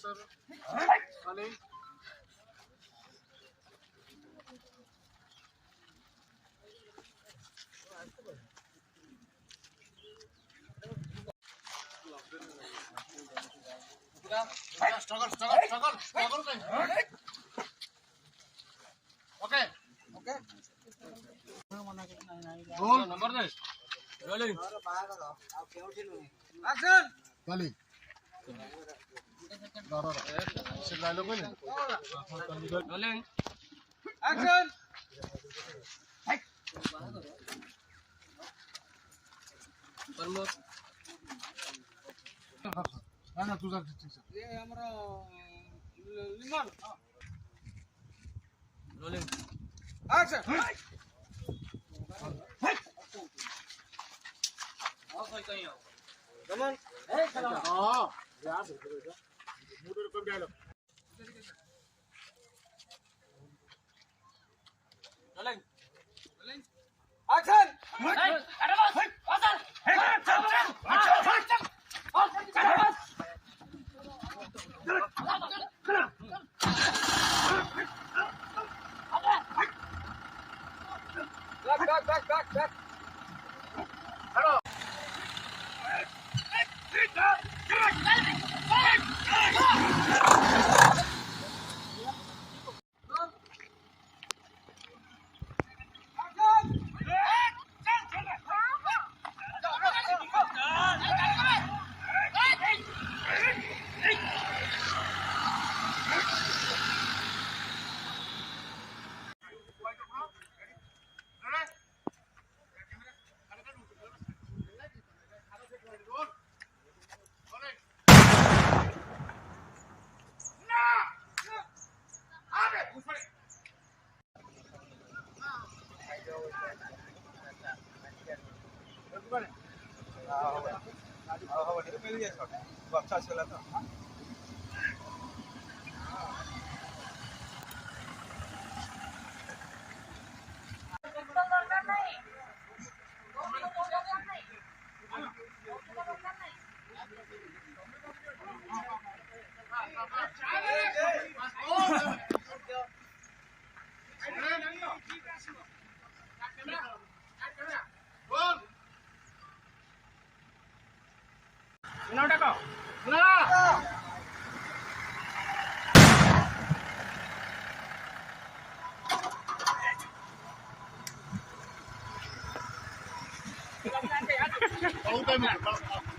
sir. Ali. Struggle. Okay. Roll. Number this. Rolling. Action. Kali. Rolling. Action. Promote. ना तुझा ये हमारा लिमन rolling action और कोई कहीं हो कमन ए चलो हां यार मूड को डायलॉग रोलिंग एक्शन अरे बस वाटर back. Hello. अच्छा चला था All